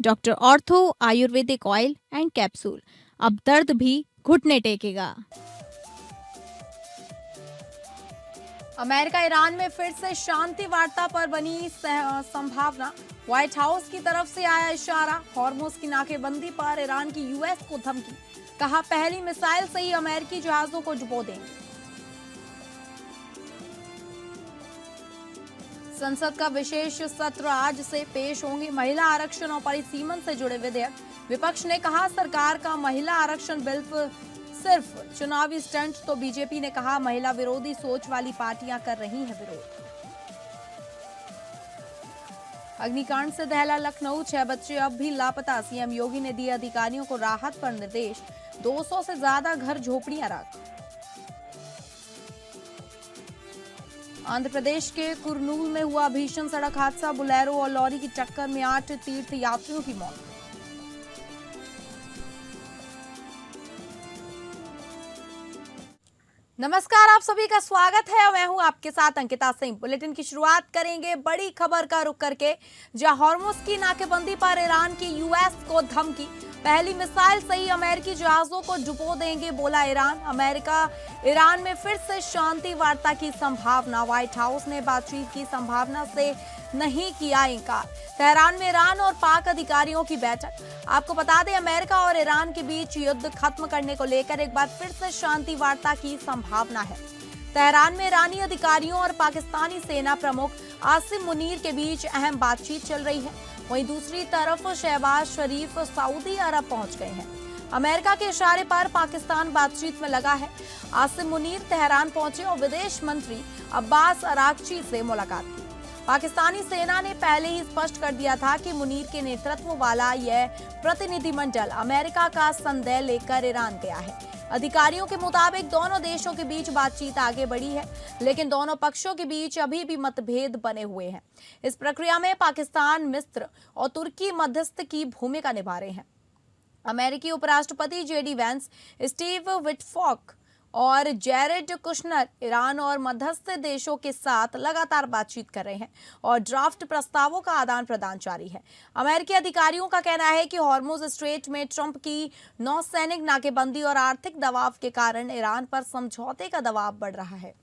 Doctor ortho Ayurvedic oil and capsule, अब दर्द भी घुटने टेकेगा। अमेरिका ईरान में फिर से शांति वार्ता पर बनी संभावना। व्हाइट हाउस की तरफ से आया इशारा। हॉर्मुज की नाकेबंदी पर ईरान की यूएस को धमकी। कहा पहली मिसाइल से ही अमेरिकी जहाजों को डुबो देंगे। संसद का विशेष सत्र आज से पेश होंगे। महिला आरक्षण और परिसीमन से जुड़े विधेयक। विपक्ष ने कहा सरकार का महिला आरक्षण बिल सिर्फ चुनावी स्टंट, तो बीजेपी ने कहा महिला विरोधी सोच वाली पार्टियां कर रही हैं विरोध। अग्निकांड से दहला लखनऊ, 6 बच्चे अब भी लापता। सीएम योगी ने दिए अधिकारियों को राहत पर निर्देश। 200 से ज्यादा घर झोपड़ियां राख। आंध्र प्रदेश के कुरनूल में हुआ भीषण सड़क हादसा। बोलेरो और लॉरी की टक्कर में 8 तीर्थ यात्रियों की मौत। नमस्कार, आप सभी का स्वागत है। मैं हूं आपके साथ अंकिता सिंह। बुलेटिन की शुरुआत करेंगे बड़ी खबर का रुख करके, जहां हॉर्मुज की नाकेबंदी पर ईरान की यूएस को धमकी। पहली मिसाइल से ही अमेरिकी जहाजों को डुबो देंगे, बोला ईरान। अमेरिका ईरान में फिर से शांति वार्ता की संभावना। व्हाइट हाउस ने बातचीत की संभावना से नहीं किया इनकार। तेहरान में ईरान और पाक अधिकारियों की बैठक। आपको बता दें, अमेरिका और ईरान के बीच युद्ध खत्म करने को लेकर एक बार फिर से शांति वार्ता की संभावना है। तेहरान में ईरानी अधिकारियों और पाकिस्तानी सेना प्रमुख आसिम मुनीर के बीच अहम बातचीत चल रही है। वहीं दूसरी तरफ शहबाज शरीफ सऊदी अरब पहुंच गए हैं। अमेरिका के इशारे पर पाकिस्तान बातचीत में लगा है। आसिम मुनीर तेहरान पहुंचे और विदेश मंत्री अब्बास अरागची से मुलाकात की। पाकिस्तानी सेना ने पहले ही स्पष्ट कर दिया था कि मुनीर के नेतृत्व वाला यह प्रतिनिधिमंडल अमेरिका का संदेह लेकर ईरान गया है। अधिकारियों के मुताबिक दोनों देशों के बीच बातचीत आगे बढ़ी है, लेकिन दोनों पक्षों के बीच अभी भी मतभेद बने हुए हैं। इस प्रक्रिया में पाकिस्तान, मिस्र और तुर्की मध्यस्थ की भूमिका निभा रहे हैं। अमेरिकी उपराष्ट्रपति जेडी वेंस, स्टीव विटकॉफ और जेरेड कुशनर ईरान और मध्यस्थ देशों के साथ लगातार बातचीत कर रहे हैं और ड्राफ्ट प्रस्तावों का आदान प्रदान जारी है। अमेरिकी अधिकारियों का कहना है कि हॉर्मुज स्ट्रेट में ट्रंप की नौसैनिक नाकेबंदी और आर्थिक दबाव के कारण ईरान पर समझौते का दबाव बढ़ रहा है।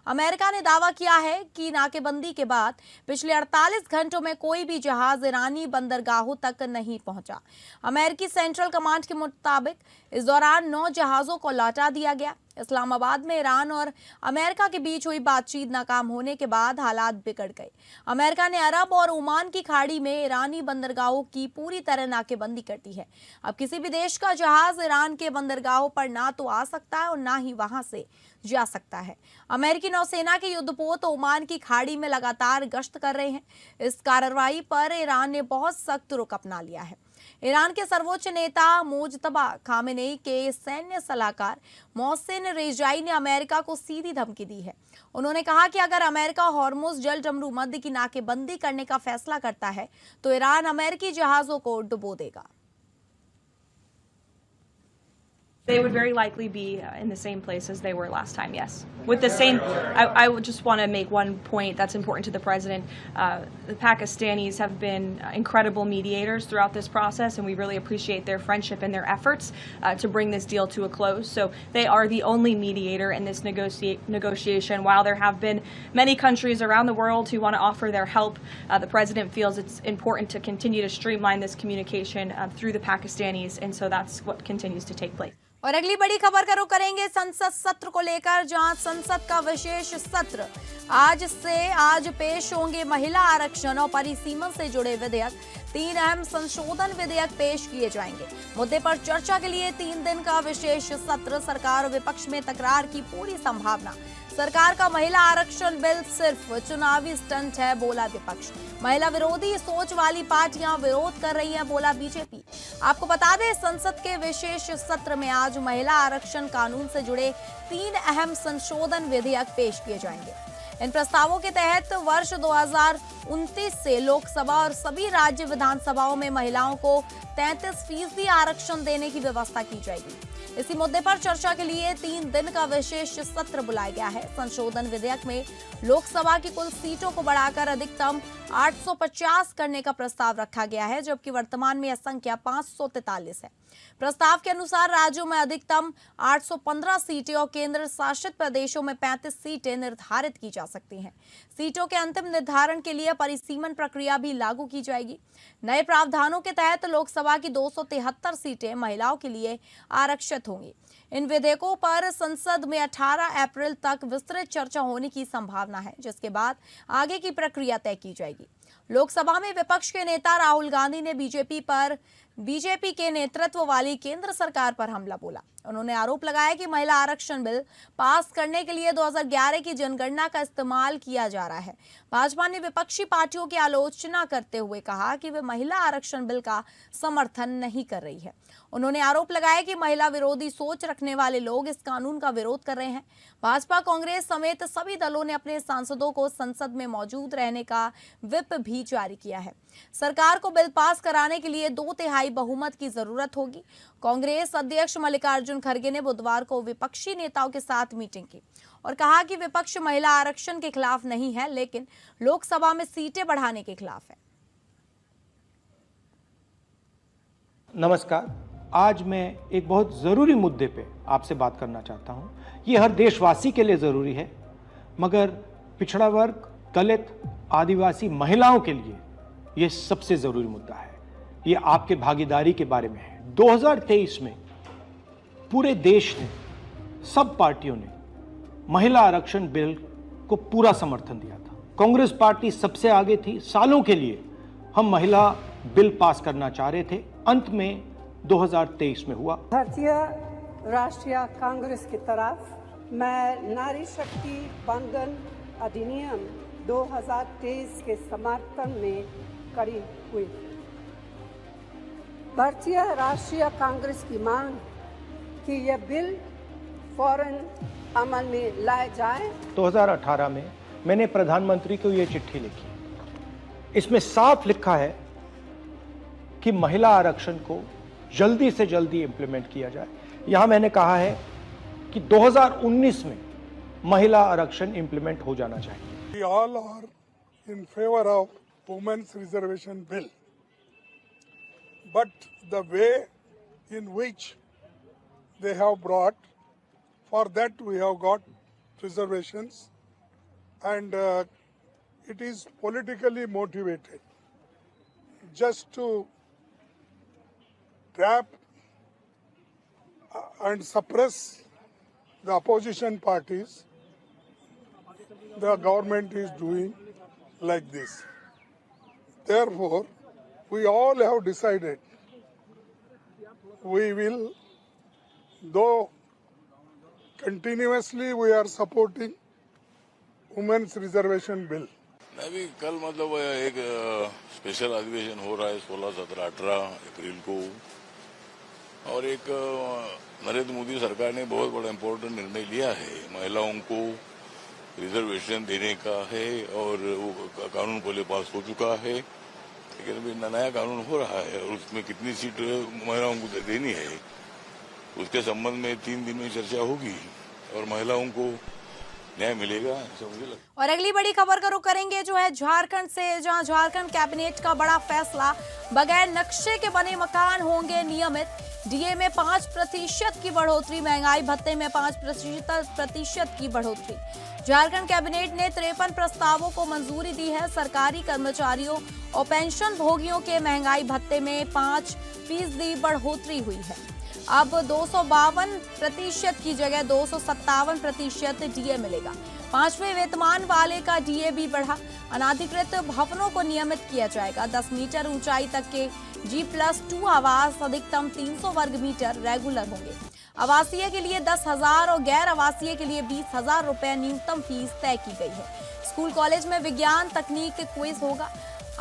अमेरिका ने दावा किया है कि नाकेबंदी के बाद पिछले 48 घंटों में कोई भी जहाज ईरानी बंदरगाहों तक नहीं पहुंचा। अमेरिकी सेंट्रल कमांड के मुताबिक इस दौरान 9 जहाजों को लौटा दिया गया। इस्लामाबाद में ईरान और अमेरिका के बीच हुई बातचीत नाकाम होने के बाद हालात बिगड़ गए। अमेरिका ने अरब और ओमान की खाड़ी में ईरानी बंदरगाहों की पूरी तरह नाकेबंदी कर दी है। अब किसी भी देश का जहाज ईरान के बंदरगाहों पर ना तो आ सकता है और ना ही वहां से जा सकता है। अमेरिकी नौसेना के युद्धपोत ओमान की खाड़ी में लगातार गश्त कर रहे हैं। इस कार्रवाई पर ईरान ने बहुत सख्त रुख अपना लिया है। ईरान के सर्वोच्च नेता मुज्तबा खामेनेई के सैन्य सलाहकार मोहसिन रेजाई ने अमेरिका को सीधी धमकी दी है। उन्होंने कहा कि अगर अमेरिका हॉर्मुज जल डमरू मध्य की नाकेबंदी करने का फैसला करता है तो ईरान अमेरिकी जहाजों को डुबो देगा। They would very likely be in the same place as they were last time, yes. With the same, I would just want to make one point that's important to the president. The Pakistanis have been incredible mediators throughout this process, and we really appreciate their friendship and their efforts to bring this deal to a close. So they are the only mediator in this negotiation. While there have been many countries around the world who want to offer their help, the president feels it's important to continue to streamline this communication through the Pakistanis, and so that's what continues to take place. और अगली बड़ी खबर का रुख करेंगे संसद सत्र को लेकर, जहां संसद का विशेष सत्र आज पेश होंगे। महिला आरक्षण और परिसीमन से जुड़े विधेयक। 3 अहम संशोधन विधेयक पेश किए जाएंगे। मुद्दे पर चर्चा के लिए 3 दिन का विशेष सत्र। सरकार और विपक्ष में तकरार की पूरी संभावना। सरकार का महिला आरक्षण बिल सिर्फ चुनावी स्टंट है, बोला विपक्ष। महिला विरोधी सोच वाली पार्टियां विरोध कर रही हैं, बोला बीजेपी। आपको बता दें, संसद के विशेष सत्र में आज महिला आरक्षण कानून से जुड़े 3 अहम संशोधन विधेयक पेश किए जाएंगे। इन प्रस्तावों के तहत वर्ष 2029 से लोकसभा और सभी राज्य विधानसभाओं में महिलाओं को 33% आरक्षण देने की व्यवस्था की जाएगी। इसी मुद्दे पर चर्चा के लिए 3 दिन का विशेष सत्र बुलाया गया है। संशोधन विधेयक में लोकसभा की कुल सीटों को बढ़ाकर अधिकतम 850 करने का प्रस्ताव रखा गया है, जबकि वर्तमान में यह संख्या 543 है। प्रस्ताव के अनुसार राज्यों में अधिकतम 815 सीटें और केंद्र शासित प्रदेशों में 35 सीटें निर्धारित की जा सकती हैं। सीटों के अंतिम निर्धारण के लिए परिसीमन प्रक्रिया भी लागू की जाएगी। नए प्रावधानों के तहत लोकसभा की 273 सीटें महिलाओं के लिए आरक्षित होंगी। इन विधेयकों पर संसद में 18 अप्रैल तक विस्तृत चर्चा होने की संभावना है, जिसके बाद आगे की प्रक्रिया तय की जाएगी। लोकसभा में विपक्ष के नेता राहुल गांधी ने बीजेपी के नेतृत्व वाली केंद्र सरकार पर हमला बोला। उन्होंने आरोप लगाया कि महिला आरक्षण बिल पास करने के लिए 2011 की जनगणना का इस्तेमाल किया जा रहा है। भाजपा ने विपक्षी पार्टियों की आलोचना करते हुए कहा कि वे महिला आरक्षण बिल का समर्थन नहीं कर रही है। उन्होंने आरोप लगाया कि महिला विरोधी सोच रखने वाले लोग इस कानून का विरोध कर रहे हैं। भाजपा, कांग्रेस समेत सभी दलों ने अपने सांसदों को संसद में मौजूद रहने का व्हिप भी जारी किया है। सरकार को बिल पास कराने के लिए 2/3 बहुमत की जरूरत होगी। कांग्रेस अध्यक्ष मल्लिकार्जुन खड़गे ने बुधवार को विपक्षी नेताओं के साथ मीटिंग की और कहा कि विपक्ष महिला आरक्षण के खिलाफ नहीं है, लेकिन लोकसभा में सीटें बढ़ाने के खिलाफ है। नमस्कार। आज मैं एक बहुत ज़रूरी मुद्दे पे आपसे बात करना चाहता हूँ। ये हर देशवासी के लिए ज़रूरी है, मगर पिछड़ा वर्ग, दलित, आदिवासी महिलाओं के लिए ये सबसे ज़रूरी मुद्दा है। ये आपके भागीदारी के बारे में है। 2023 में पूरे देश ने, सब पार्टियों ने महिला आरक्षण बिल को पूरा समर्थन दिया था। कांग्रेस पार्टी सबसे आगे थी। सालों के लिए हम महिला बिल पास करना चाह रहे थे। अंत में 2023 में हुआ। भारतीय राष्ट्रीय कांग्रेस की तरफ मैं नारी शक्ति बंधन अधिनियम 2023 के समर्थन में खड़ी हुई। भारतीय राष्ट्रीय कांग्रेस की मांग कि यह बिल फौरन अमल में लाया जाए। 2018 में मैंने प्रधानमंत्री को ये चिट्ठी लिखी। इसमें साफ लिखा है कि महिला आरक्षण को जल्दी से जल्दी इंप्लीमेंट किया जाए। यहां मैंने कहा है कि 2019 में महिला आरक्षण इंप्लीमेंट हो जाना चाहिए। We all are in favor of women's reservation bill, but the way in which they have brought, for that we have got reservations, and it is politically motivated, just to trap and suppress the opposition parties. The government is doing like this. Therefore, we all have decided we will, though continuously we are supporting women's reservation bill. अभी कल मतलब एक special अधिवेशन हो रहा है 16, 17, 18 अप्रैल को, और एक नरेंद्र मोदी सरकार ने बहुत बड़ा इम्पोर्टेंट निर्णय लिया है। महिलाओं को रिजर्वेशन देने का है और वो कानून पहले पास हो चुका है, लेकिन अभी नया कानून हो रहा है और उसमें कितनी सीट महिलाओं को देनी है उसके संबंध में 3 दिन में चर्चा होगी और महिलाओं को न्याय मिलेगा, ऐसा मुझे लगता है। और अगली बड़ी खबर का रुख करेंगे जो है झारखंड से, जहां झारखंड कैबिनेट का बड़ा फैसला, बगैर नक्शे के बने मकान होंगे नियमित। डीए में 5% की बढ़ोतरी, महंगाई भत्ते में 5% की बढ़ोतरी। झारखंड कैबिनेट ने 53 प्रस्तावों को मंजूरी दी है। सरकारी कर्मचारियों और पेंशन भोगियों के महंगाई भत्ते में 5% बढ़ोतरी हुई है। अब 252% की जगह 257% डीए मिलेगा। 5वें वेतनमान वाले का डीए भी बढ़ा। अनाधिकृत भवनों को नियमित किया जाएगा। 10 मीटर ऊंचाई तक के G+2 आवास अधिकतम 300 वर्ग मीटर रेगुलर होंगे। आवासीय के लिए 10,000 और गैर आवासीय के लिए 20,000 रुपए न्यूनतम फीस तय की गई है। स्कूल कॉलेज में विज्ञान तकनीक क्विज होगा।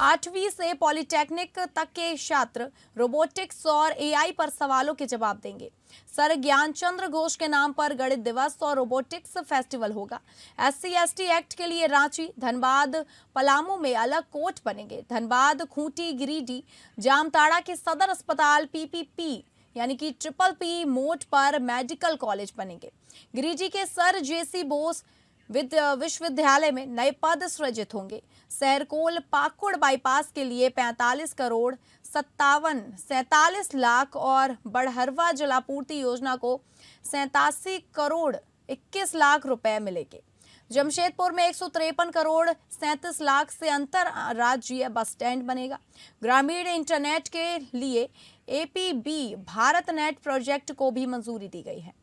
8वीं से पॉलिटेक्निक तक के छात्र रोबोटिक्स और एआई पर सवालों के जवाब देंगे। सर ज्ञानचंद्र घोष के नाम पर गणित दिवस और रोबोटिक्स फेस्टिवल होगा। SC/ST एक्ट के लिए रांची, धनबाद, पलामू में अलग कोर्ट बनेंगे। धनबाद, खूंटी, गिरिडीह, जामताड़ा के सदर अस्पताल PPP यानी कि PPP मोड पर मेडिकल कॉलेज बनेंगे। गिरिडीह के सर JC बोस विश्वविद्यालय में नए पद सृजित होंगे। सहरकोल पाकुड़ बाईपास के लिए 45 करोड़ 47 लाख और बड़हरवा जलापूर्ति योजना को 87 करोड़ 21 लाख रुपए मिलेंगे। जमशेदपुर में 153 करोड़ 37 लाख से अंतर राज्यीय बस स्टैंड बनेगा। ग्रामीण इंटरनेट के लिए APB भारत नेट प्रोजेक्ट को भी मंजूरी दी गई है।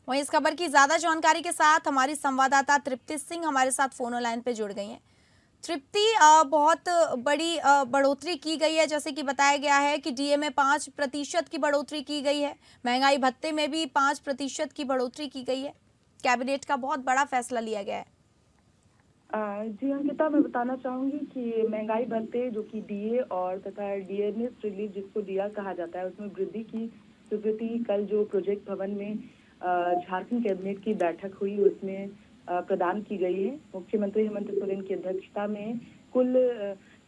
वहीं इस खबर की ज्यादा जानकारी के साथ हमारी संवाददाता तृप्ति सिंह हमारे साथ फोन लाइन पे जुड़ गई हैं। तृप्ति, बहुत बड़ी बढ़ोतरी की गई है, जैसे कि बताया गया है कि DA में 5% की बढ़ोतरी की गई है, महंगाई भत्ते में भी 5% की बढ़ोतरी की गई है। कैबिनेट का बहुत बड़ा फैसला लिया गया है। जी अंकिता, मैं बताना चाहूंगी कि महंगाई भत्ते जो कि DA और तथा DNS रिलीफ जिसको DIA कहा जाता है, उसमें वृद्धि की स्वीकृति कल जो प्रोजेक्ट भवन में झारखंड कैबिनेट की बैठक हुई उसमें प्रदान की गई है। मुख्यमंत्री हेमंत सोरेन की अध्यक्षता में कुल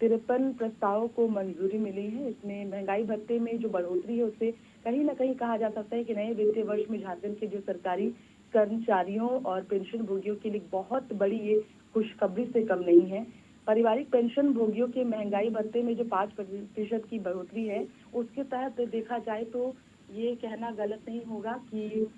53 प्रस्तावों को मंजूरी मिली है। इसमें महंगाई भत्ते में जो बढ़ोतरी है उससे कहीं ना कहीं कहा जा सकता है कि नए वित्तीय वर्ष में झारखंड के जो सरकारी कर्मचारियों और पेंशन भोगियों के लिए बहुत बड़ी ये खुशखबरी से कम नहीं है। पारिवारिक पेंशन भोगियों के महंगाई भत्ते में जो 5% की बढ़ोतरी है उसके तहत देखा जाए तो ये कहना गलत नहीं होगा कि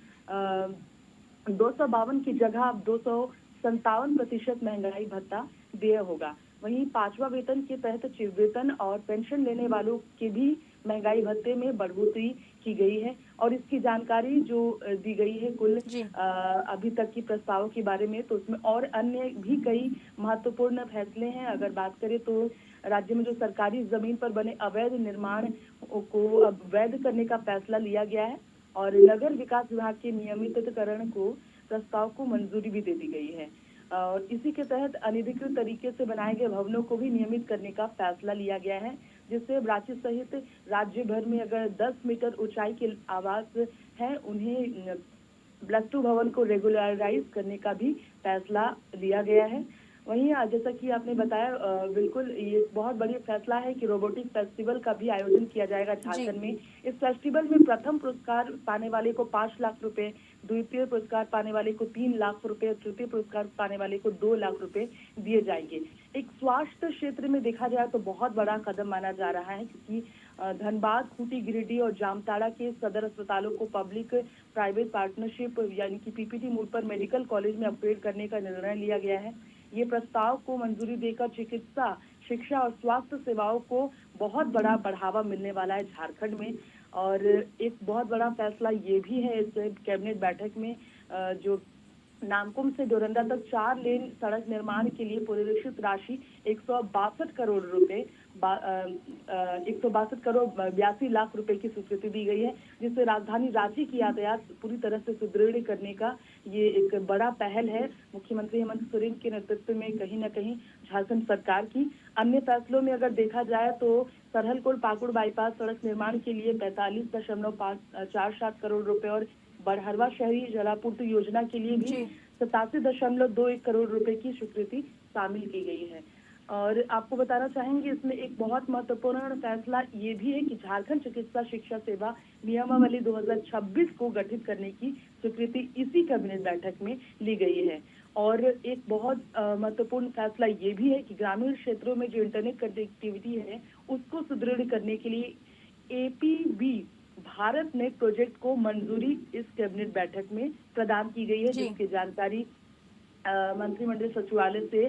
252 की जगह अब 257% महंगाई भत्ता देय होगा। वहीं 5वां वेतन के तहत वेतन और पेंशन लेने वालों के भी महंगाई भत्ते में बढ़ोतरी की गई है और इसकी जानकारी जो दी गई है कुल अभी तक की प्रस्तावों के बारे में, तो उसमें और अन्य भी कई महत्वपूर्ण फैसले हैं। अगर बात करें तो राज्य में जो सरकारी जमीन पर बने अवैध निर्माण को अब वैध करने का फैसला लिया गया है और नगर विकास विभाग के नियमितीकरण को प्रस्ताव को मंजूरी भी दे दी गई है और इसी के तहत अनधिकृत तरीके से बनाए गए भवनों को भी नियमित करने का फैसला लिया गया है, जिससे रांची सहित राज्य भर में अगर 10 मीटर ऊंचाई के आवास हैं उन्हें +2 भवन को रेगुलराइज करने का भी फैसला लिया गया है। वहीं जैसा कि आपने बताया बिल्कुल ये बहुत बड़ी फैसला है कि रोबोटिक फेस्टिवल का भी आयोजन किया जाएगा झारखंड में। इस फेस्टिवल में प्रथम पुरस्कार पाने वाले को 5 लाख रुपए, द्वितीय पुरस्कार पाने वाले को 3 लाख रुपए, तृतीय पुरस्कार पाने वाले को 2 लाख रुपए दिए जाएंगे। एक स्वास्थ्य क्षेत्र में देखा जाए तो बहुत बड़ा कदम माना जा रहा है क्योंकि धनबाद, खूंटी, गिरिडीह और जामताड़ा के सदर अस्पतालों को पब्लिक प्राइवेट पार्टनरशिप यानी कि PPP मोड पर मेडिकल कॉलेज में अपग्रेड करने का निर्णय लिया गया है। ये प्रस्ताव को मंजूरी देकर चिकित्सा, शिक्षा और स्वास्थ्य सेवाओं को बहुत बड़ा बढ़ावा मिलने वाला है झारखंड में। और एक बहुत बड़ा फैसला ये भी है इस कैबिनेट बैठक में जो नामकुम से डोरंडा तक 4 लेन सड़क निर्माण के लिए पुनरीक्षित राशि 162 करोड़ रुपए 162 करोड़ 82 लाख रुपए की स्वीकृति दी गई है, जिससे राजधानी रांची की यातायात पूरी तरह से सुदृढ़ करने का ये एक बड़ा पहल है मुख्यमंत्री हेमंत सोरेन के नेतृत्व में कहीं न कहीं झारखंड सरकार की। अन्य फैसलों में अगर देखा जाए तो सरहलकोल पाकुड़ बाईपास सड़क निर्माण के लिए 45.47 करोड़ रुपए और बड़हरवा शहरी जलापूर्ति योजना के लिए भी 87.21 करोड़ रुपए की स्वीकृति शामिल की गई है। और आपको बताना चाहेंगे इसमें एक बहुत महत्वपूर्ण फैसला ये भी है कि झारखंड चिकित्सा शिक्षा सेवा नियमावली 2026 को गठित करने की स्वीकृति इसी कैबिनेट बैठक में ली गई है। और एक बहुत महत्वपूर्ण फैसला ये भी है कि ग्रामीण क्षेत्रों में जो इंटरनेट कनेक्टिविटी है उसको सुदृढ़ करने के लिए APB भारत नेट प्रोजेक्ट को मंजूरी इस कैबिनेट बैठक में प्रदान की गई है, जिसकी जानकारी मंत्रिमंडल सचिवालय से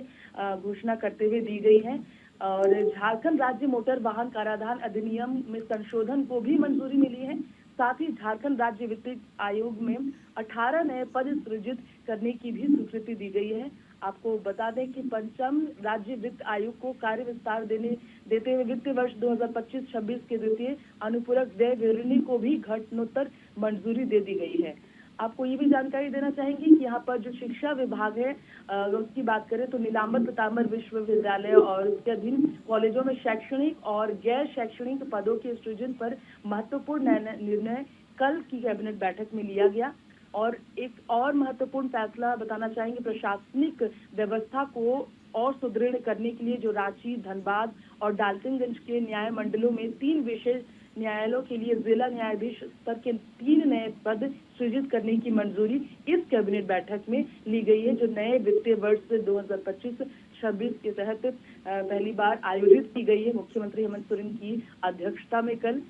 घोषणा करते हुए दी गई है। और झारखंड राज्य मोटर वाहन कराधान अधिनियम में संशोधन को भी मंजूरी मिली है। साथ ही झारखंड राज्य वित्त आयोग में 18 नए पद सृजित करने की भी स्वीकृति दी गई है। आपको बता दें कि 5म राज्य वित्त आयोग को कार्य विस्तार देते हुए वित्तीय वर्ष 2025-26 के द्वितीय अनुपूरक व्यय विवरणी को भी घटनोत्तर मंजूरी दे दी गई है। आपको ये भी जानकारी देना चाहेंगे कि यहाँ पर जो शिक्षा विभाग है अगर उसकी बात करें तो नीलांबर पीताम्बर विश्वविद्यालय और उसके अधीन कॉलेजों में शैक्षणिक और गैर शैक्षणिक पदों के सृजन पर महत्वपूर्ण निर्णय कल की कैबिनेट बैठक में लिया गया। और एक और महत्वपूर्ण फैसला बताना चाहेंगे, प्रशासनिक व्यवस्था को और सुदृढ़ करने के लिए जो रांची, धनबाद और डाल्टनगंज के न्याय मंडलों में 3 विशेष न्यायालयों के लिए जिला न्यायाधीश स्तर के 3 नए पद सृजित करने की मंजूरी इस कैबिनेट बैठक में ली गई है, जो नए वित्तीय वर्ष 2025-26 के तहत पहली बार आयोजित की गई है मुख्यमंत्री हेमंत सोरेन की अध्यक्षता में कल।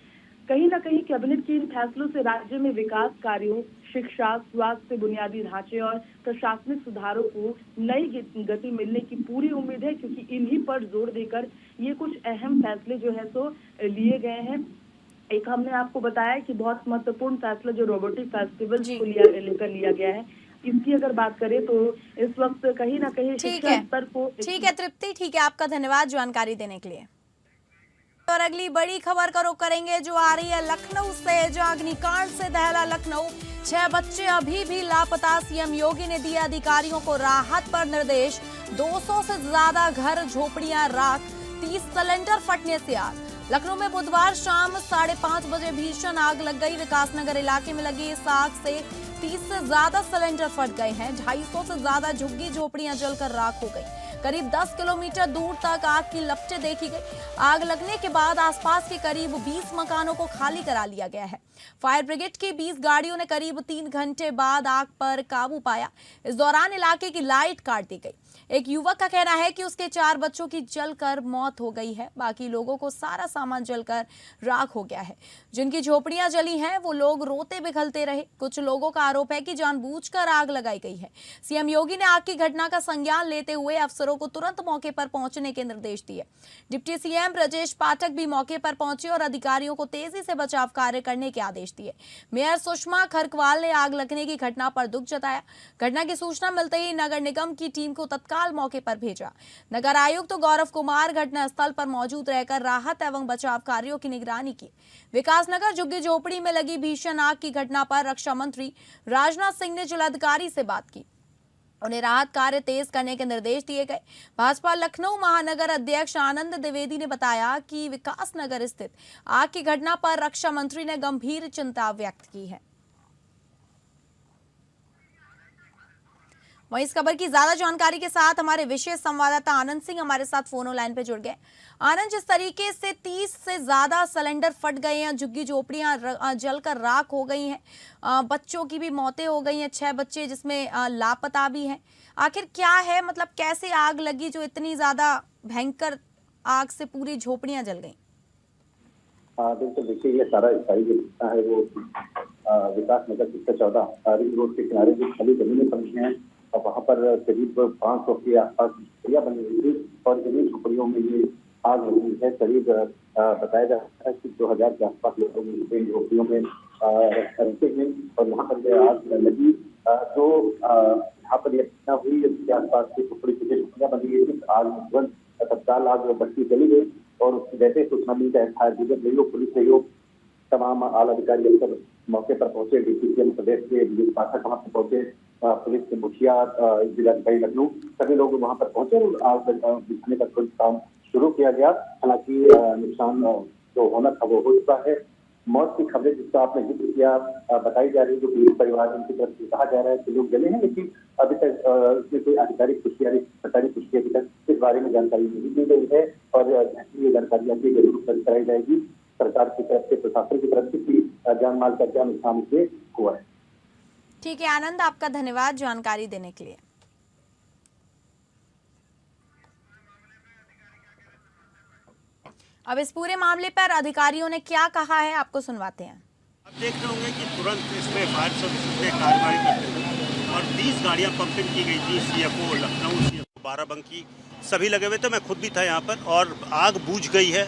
कहीं न कहीं कैबिनेट के इन फैसलों से राज्य में विकास कार्यों, शिक्षा, स्वास्थ्य, बुनियादी ढांचे और प्रशासनिक सुधारों को नई गति मिलने की पूरी उम्मीद है, क्योंकि इन्हीं पर जोर देकर ये कुछ अहम फैसले जो है सो लिए गए हैं। एक हमने आपको बताया कि बहुत महत्वपूर्ण फैसला जो रोबोटिक फेस्टिवल को लेकर लिया गया है, इसकी अगर बात करें तो इस वक्त कहीं ना कहीं शिक्षा स्तर को। ठीक है तृप्ति, ठीक है, आपका धन्यवाद जानकारी देने के लिए। और अगली बड़ी खबर का रुख करेंगे जो आ रही है लखनऊ से, जहां अग्निकांड से दहला लखनऊ। 6 बच्चे अभी भी लापता। सीएम योगी ने दिए अधिकारियों को राहत पर निर्देश। 200 से ज्यादा घर, झोपड़ियां राख, 30 सिलेंडर फटने से आग। लखनऊ में बुधवार शाम 5:30 बजे भीषण आग लग गई। विकासनगर इलाके में लगी इस आग से 30 से ज्यादा सिलेंडर फट गए हैं। 250 से ज्यादा झुग्गी झोपड़ियां जलकर राख हो गई। करीब 10 किलोमीटर दूर तक आग की लपटें देखी गई। आग लगने के बाद आसपास के करीब 20 मकानों को खाली करा लिया गया है। फायर ब्रिगेड की 20 गाड़ियों ने करीब 3 घंटे बाद आग पर काबू पाया। इस दौरान इलाके की लाइट काट दी गई। एक युवक का कहना है कि उसके 4 बच्चों की जलकर मौत हो गई है। बाकी लोगों को सारा सामान जलकर राख हो गया है। जिनकी झोपड़ियां जली हैं वो लोग रोते बिखलते रहे। कुछ लोगों का आरोप है कि जानबूझकर आग लगाई गई है। सीएम योगी ने आग की घटना का संज्ञान लेते हुए अफसरों को तुरंत मौके पर पहुंचने के निर्देश दिए। डिप्टी सीएम ब्रजेश पाठक भी मौके पर पहुंचे और अधिकारियों को तेजी से बचाव कार्य करने के आदेश दिए। मेयर सुषमा खरकवाल ने आग लगने की घटना पर दुख जताया। घटना की सूचना मिलते ही नगर निगम की टीम को तत्काल मौके पर भेजा। नगर आयुक्त तो गौरव कुमार घटनास्थल पर मौजूद रहकर राहत एवं बचाव कार्यों की निगरानी की। विकासनगर झुग्गी झोपड़ी में लगी भीषण आग की घटना पर रक्षा मंत्री राजनाथ सिंह ने जिलाधिकारी से बात की। उन्हें राहत कार्य तेज करने के निर्देश दिए गए। भाजपा लखनऊ महानगर अध्यक्ष आनंद द्विवेदी ने बताया कि विकासनगर स्थित आग की घटना पर रक्षा मंत्री ने गंभीर चिंता व्यक्त की है। वहीं इस खबर की ज्यादा जानकारी के साथ हमारे विशेष संवाददाता आनंद सिंह हमारे साथ फोन लाइन पे जुड़ गए। आनंद, जिस तरीके से 30 से ज्यादा सिलेंडर फट गए हैं, झुग्गी झोपड़ियां जलकर राख हो गई हैं, बच्चों की भी मौतें हो गई हैं, 6 बच्चे जिसमें लापता भी हैं, आखिर क्या है, मतलब कैसे आग लगी जो इतनी ज्यादा भयंकर आग से पूरी झोपड़ियां जल गई? बिल्कुल, देखिए ये सारा स्थायी जो घटना है वो विकासनगर सेक्टर 14 रिंग रोड के किनारे जो खाली जमीनें पड़ी हैं और वहाँ पर करीब 500 के आसपास झोपड़ियां बनी हुई थी और इन्हीं झोपड़ियों में ये आग लगी है। करीब बताया जा रहा है कि 2000 के आसपास लोग इन झोपड़ियों में रहते हैं और यहाँ पर ये आग लगी। जो यहाँ पर यह घटना हुई इसके आसपास की झोपड़ियां बनी हुई थी। आग में तुरंत तत्काल आग बत्ती चली गई और जैसे सूचना मिलता है फायर ब्रिगेड सहयोग, पुलिस सहयोग, तमाम आला अधिकारी अफसर मौके पर पहुंचे। डीसी सीएम प्रदेश के ब्रजेश पाठक वहां पर पहुंचे, पुलिस के मुखिया, जिलाधिकारी लखनऊ, सभी लोग वहां पर पहुंचे और आग बुझाने का तुरंत काम शुरू किया गया। हालांकि नुकसान जो होना था वो हो चुका है। मौत की खबरें जिसका आपने जिक्र किया बताई जा रही है, जो पीड़ित परिवार उनकी तरफ से कहा जा रहा है कि लोग जले हैं, लेकिन अभी तक इसमें कोई आधिकारिक पुष्टि सरकारी पुष्टि अभी तक इस बारे में जानकारी नहीं दी गई है और ये जानकारी आगे जरूर कराई जाएगी। सरकार की तरफ से, प्रशासन की तरफ से जान माल का क्या नुकसान से हुआ है। ठीक है आनंद, आपका धन्यवाद जानकारी देने के लिए। अब इस पूरे मामले पर अधिकारियों ने क्या कहा है आपको सुनवाते हैं। आप देख रहे होंगे कि तुरंत इसमें फायर सर्विसेज ने कार्रवाई करते हुए और 20 गाड़ियां पंपिंग की गई थी। सीएफओ लखनऊ, सीएफओ बाराबंकी सभी लगे हुए थे। मैं खुद भी था यहाँ पर और आग बुझ गई है।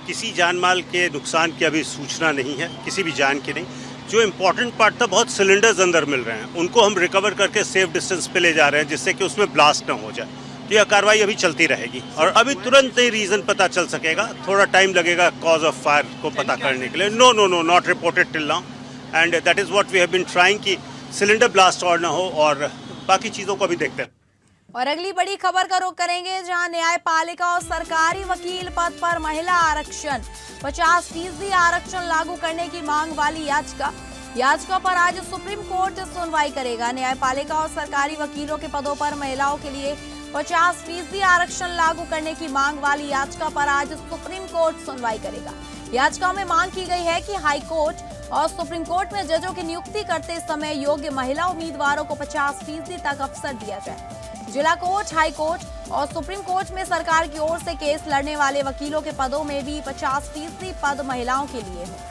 किसी जान माल के नुकसान की अभी सूचना नहीं है, किसी भी जान की नहीं। जो इम्पोर्टेंट पार्ट था, बहुत सिलेंडर्स अंदर मिल रहे हैं, उनको हम रिकवर करके सेफ डिस्टेंस पे ले जा रहे हैं जिससे कि उसमें ब्लास्ट ना हो जाए। तो यह कार्रवाई अभी चलती रहेगी और अभी तुरंत ही रीजन पता चल सकेगा। थोड़ा टाइम लगेगा कॉज ऑफ फायर को पता करने के लिए। No, not reported till now and that is what we have been trying कि सिलेंडर ब्लास्ट और ना हो, और बाकी चीज़ों को भी देखते हैं। और अगली बड़ी खबर का रुख करेंगे, जहां न्यायपालिका और सरकारी वकील पद पर महिला आरक्षण 50% आरक्षण लागू करने की मांग वाली याचिका पर आज सुप्रीम कोर्ट सुनवाई करेगा। न्यायपालिका और सरकारी वकीलों के पदों पर महिलाओं के लिए 50% आरक्षण लागू करने की मांग वाली याचिका पर आज सुप्रीम कोर्ट सुनवाई करेगा। याचिका में मांग की गई है कि हाई कोर्ट और सुप्रीम कोर्ट में जजों की नियुक्ति करते समय योग्य महिला उम्मीदवारों को 50% तक अवसर दिया जाए। जिला कोर्ट, हाई कोर्ट और सुप्रीम कोर्ट में सरकार की ओर से केस लड़ने वाले वकीलों के पदों में भी 50% पद महिलाओं के लिए है।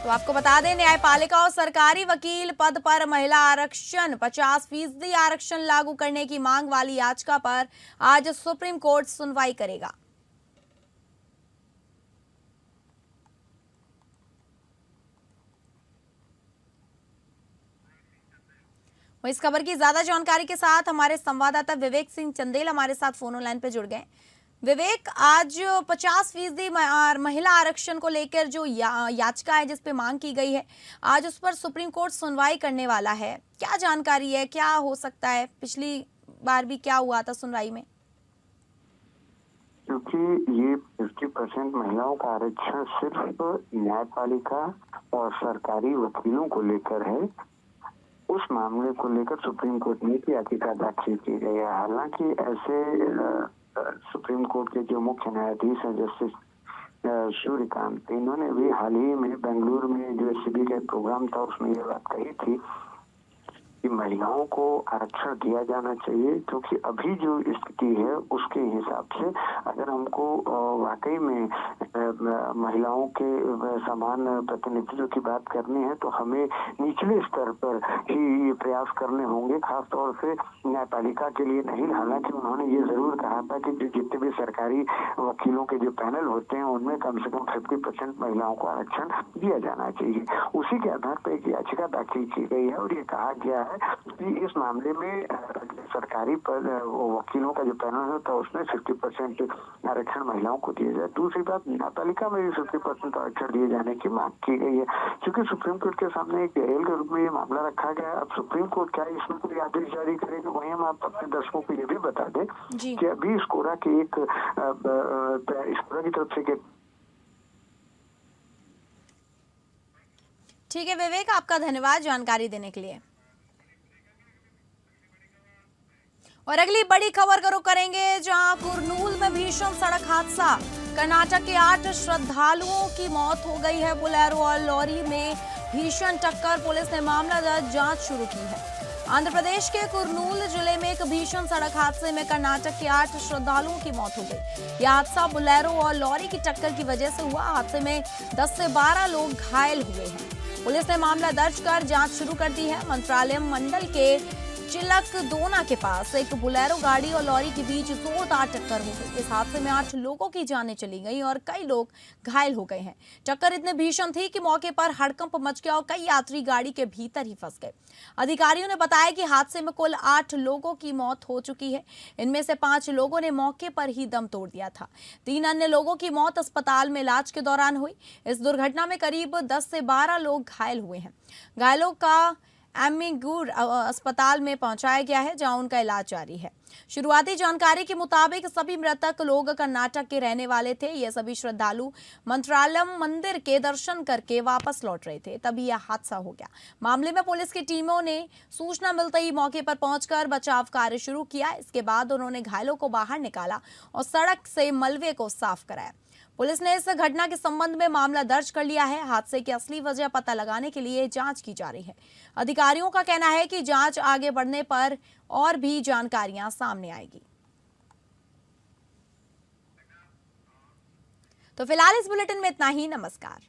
तो आपको बता दें, न्यायपालिका और सरकारी वकील पद पर महिला आरक्षण 50% आरक्षण लागू करने की मांग वाली याचिका पर आज सुप्रीम कोर्ट सुनवाई करेगा। इस खबर की ज्यादा जानकारी के साथ हमारे संवाददाता विवेक सिंह चंदेल हमारे साथ फोन लाइन पे जुड़ गए। विवेक, आज 50% महिला आरक्षण को लेकर जो याचिका है जिस पे मांग की गई है, आज उस पर सुप्रीम कोर्ट सुनवाई करने वाला है। क्या जानकारी है, क्या हो सकता है? पिछली बार भी क्या हुआ था सुनवाई में? क्योंकि ये 50% महिलाओं का आरक्षण सिर्फ न्यायपालिका और सरकारी वकीलों को लेकर है, उस मामले को लेकर सुप्रीम कोर्ट में याचिका दाखिल की गई है। हालांकि ऐसे सुप्रीम कोर्ट के जो मुख्य न्यायाधीश हैं जस्टिस सूर्यकांत, इन्होंने भी हाल ही में बेंगलुरु में जो एससीबी का प्रोग्राम था उसमें ये बात कही थी कि महिलाओं को आरक्षण दिया जाना चाहिए, क्योंकि अभी जो स्थिति है उसके हिसाब से अगर हमको वाकई में महिलाओं के समान प्रतिनिधित्व की बात करनी है तो हमें निचले स्तर पर ही ये प्रयास करने होंगे, खासतौर से न्यायपालिका के लिए नहीं। हालांकि उन्होंने ये जरूर कहा था कि जितने भी सरकारी वकीलों के जो पैनल होते हैं उनमें कम से कम 50% महिलाओं को आरक्षण दिया जाना चाहिए। उसी के आधार पर एक याचिका दाखिल की गई है और ये कहा गया है कि इस मामले में सरकारी वकीलों का जो पैनल होता है उसमें 50% आरक्षण महिलाओं को दिया जाए। दूसरी बात, न्यायपालिका में भी 50% आरक्षण दिए जाने की मांग की गई है, क्योंकि सुप्रीम कोर्ट के सामने एक दलील के रूप में ये मामला रखा गया है। अब सुप्रीम कोर्ट क्या इसमें कोई आदेश जारी करेगा, वहीं हम आप अपने दर्शकों को ये भी बता दें कि अभी स्कोरा की तरफ से ठीक है विवेक, आपका धन्यवाद जानकारी देने के लिए। और अगली बड़ी खबर का रुख करेंगे, जहां कुरनूल में भीषण सड़क हादसा, कर्नाटक के 8 श्रद्धालुओं की मौत हो गई है। बोलेरो और लॉरी में भीषण टक्कर, पुलिस ने मामला दर्ज, जांच शुरू की है। आंध्र प्रदेश के कुरनूल जिले में एक भीषण सड़क हादसे में कर्नाटक के 8 श्रद्धालुओं की मौत हो गई। यह हादसा बोलेरो और लॉरी की टक्कर की वजह से हुआ। हादसे में 10 से 12 लोग घायल हुए हैं। पुलिस ने मामला दर्ज कर जांच शुरू कर दी है। मंत्रालय मंडल के चिलक दोना के पास एक बोलेरो गाड़ी और लॉरी के बीच जोरदार टक्कर हो गई। इस हादसे में 8 लोगों की जानें चली गई और कई लोग घायल हो गए हैं। टक्कर इतनी भीषण थी कि मौके पर हड़कंप मच गया और कई यात्री गाड़ी के भीतर ही फंस गए। अधिकारियों ने बताया कि हादसे में कुल 8 लोगों की मौत हो चुकी है। इनमें से 5 लोगों ने मौके पर ही दम तोड़ दिया था। 3 अन्य लोगों की मौत अस्पताल में इलाज के दौरान हुई। इस दुर्घटना में करीब 10 से 12 लोग घायल हुए हैं। घायलों का एम्मीगुर अस्पताल में पहुंचाया गया है, जहां उनका इलाज जारी है। शुरुआती जानकारी के मुताबिक सभी मृतक लोग कर्नाटक के रहने वाले थे। ये सभी श्रद्धालु मंत्रालयम मंदिर के दर्शन करके वापस लौट रहे थे, तभी यह हादसा हो गया। मामले में पुलिस की टीमों ने सूचना मिलते ही मौके पर पहुंचकर बचाव कार्य शुरू किया। इसके बाद उन्होंने घायलों को बाहर निकाला और सड़क से मलबे को साफ कराया। पुलिस ने इस घटना के संबंध में मामला दर्ज कर लिया है। हादसे की असली वजह पता लगाने के लिए जांच की जा रही है। अधिकारियों का कहना है कि जांच आगे बढ़ने पर और भी जानकारियां सामने आएगी। तो फिलहाल इस बुलेटिन में इतना ही। नमस्कार।